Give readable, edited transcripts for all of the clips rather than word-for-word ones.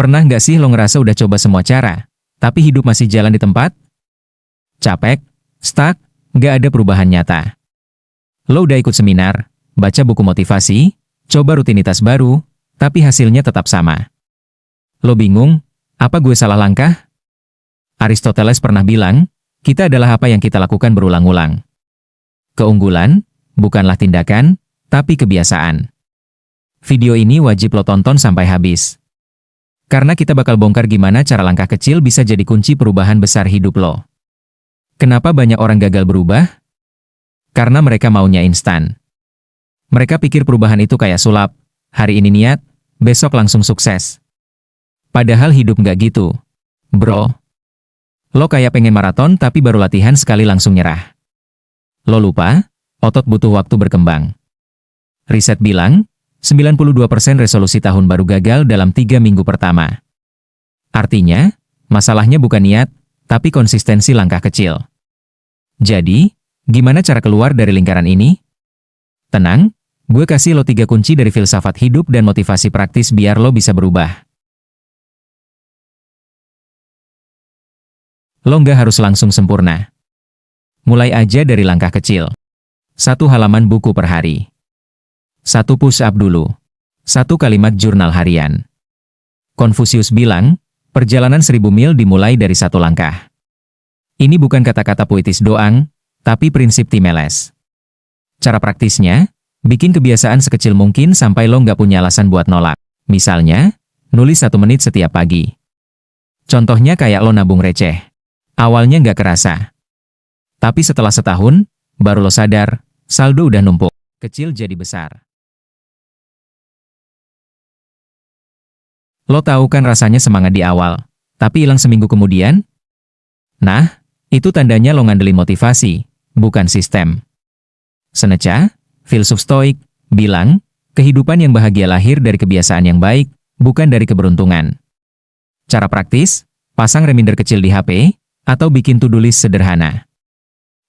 Pernah nggak sih lo ngerasa udah coba semua cara, tapi hidup masih jalan di tempat? Capek, stuck, nggak ada perubahan nyata. Lo udah ikut seminar, baca buku motivasi, coba rutinitas baru, tapi hasilnya tetap sama. Lo bingung, apa gue salah langkah? Aristoteles pernah bilang, kita adalah apa yang kita lakukan berulang-ulang. Keunggulan, bukanlah tindakan, tapi kebiasaan. Video ini wajib lo tonton sampai habis. Karena kita bakal bongkar gimana cara langkah kecil bisa jadi kunci perubahan besar hidup lo. Kenapa banyak orang gagal berubah? Karena mereka maunya instan. Mereka pikir perubahan itu kayak sulap, hari ini niat, besok langsung sukses. Padahal hidup nggak gitu. Bro. Lo kayak pengen maraton tapi baru latihan sekali langsung nyerah. Lo lupa, otot butuh waktu berkembang. Riset bilang, 92% resolusi tahun baru gagal dalam 3 minggu pertama. Artinya, masalahnya bukan niat, tapi konsistensi langkah kecil. Jadi, gimana cara keluar dari lingkaran ini? Tenang, gue kasih lo 3 kunci dari filsafat hidup dan motivasi praktis biar lo bisa berubah. Lo nggak harus langsung sempurna. Mulai aja dari langkah kecil. 1 halaman buku per hari. 1 push up dulu. 1 kalimat jurnal harian. Konfusius bilang, perjalanan 1000 mil dimulai dari 1 langkah. Ini bukan kata-kata puitis doang, tapi prinsip Timeles. Cara praktisnya, bikin kebiasaan sekecil mungkin sampai lo nggak punya alasan buat nolak. Misalnya, nulis 1 menit setiap pagi. Contohnya kayak lo nabung receh. Awalnya nggak kerasa. Tapi setelah setahun, baru lo sadar, saldo udah numpuk. Kecil jadi besar. Lo tahu kan rasanya semangat di awal, tapi hilang seminggu kemudian? Nah, itu tandanya lo ngandelin motivasi, bukan sistem. Seneca, filsuf Stoik, bilang, kehidupan yang bahagia lahir dari kebiasaan yang baik, bukan dari keberuntungan. Cara praktis, pasang reminder kecil di HP, atau bikin to-do list sederhana.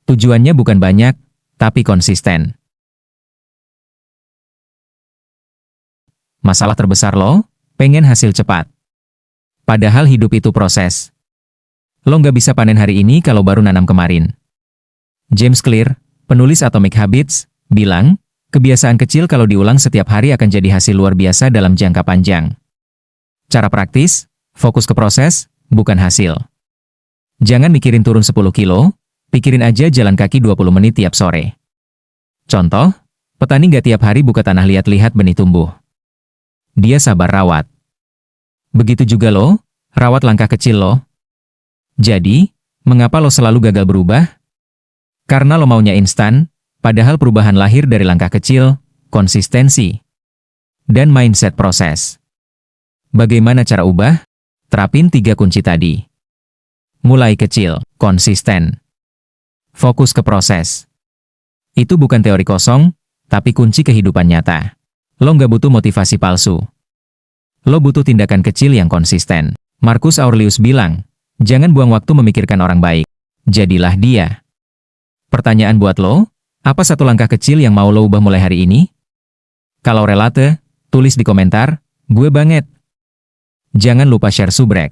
Tujuannya bukan banyak, tapi konsisten. Masalah terbesar lo, pengen hasil cepat. Padahal hidup itu proses. Lo nggak bisa panen hari ini kalau baru nanam kemarin. James Clear, penulis Atomic Habits, bilang, kebiasaan kecil kalau diulang setiap hari akan jadi hasil luar biasa dalam jangka panjang. Cara praktis, fokus ke proses, bukan hasil. Jangan mikirin turun 10 kilo, pikirin aja jalan kaki 20 menit tiap sore. Contoh, petani nggak tiap hari buka tanah lihat-lihat benih tumbuh. Dia sabar rawat. Begitu juga lo, rawat langkah kecil lo. Jadi, mengapa lo selalu gagal berubah? Karena lo maunya instan, padahal perubahan lahir dari langkah kecil, konsistensi, dan mindset proses. Bagaimana cara ubah? Terapin 3 kunci tadi. Mulai kecil, konsisten. Fokus ke proses. Itu bukan teori kosong, tapi kunci kehidupan nyata. Lo nggak butuh motivasi palsu. Lo butuh tindakan kecil yang konsisten. Marcus Aurelius bilang, jangan buang waktu memikirkan orang baik. Jadilah dia. Pertanyaan buat lo, apa 1 langkah kecil yang mau lo ubah mulai hari ini? Kalau relate, tulis di komentar, gue banget. Jangan lupa share subrek.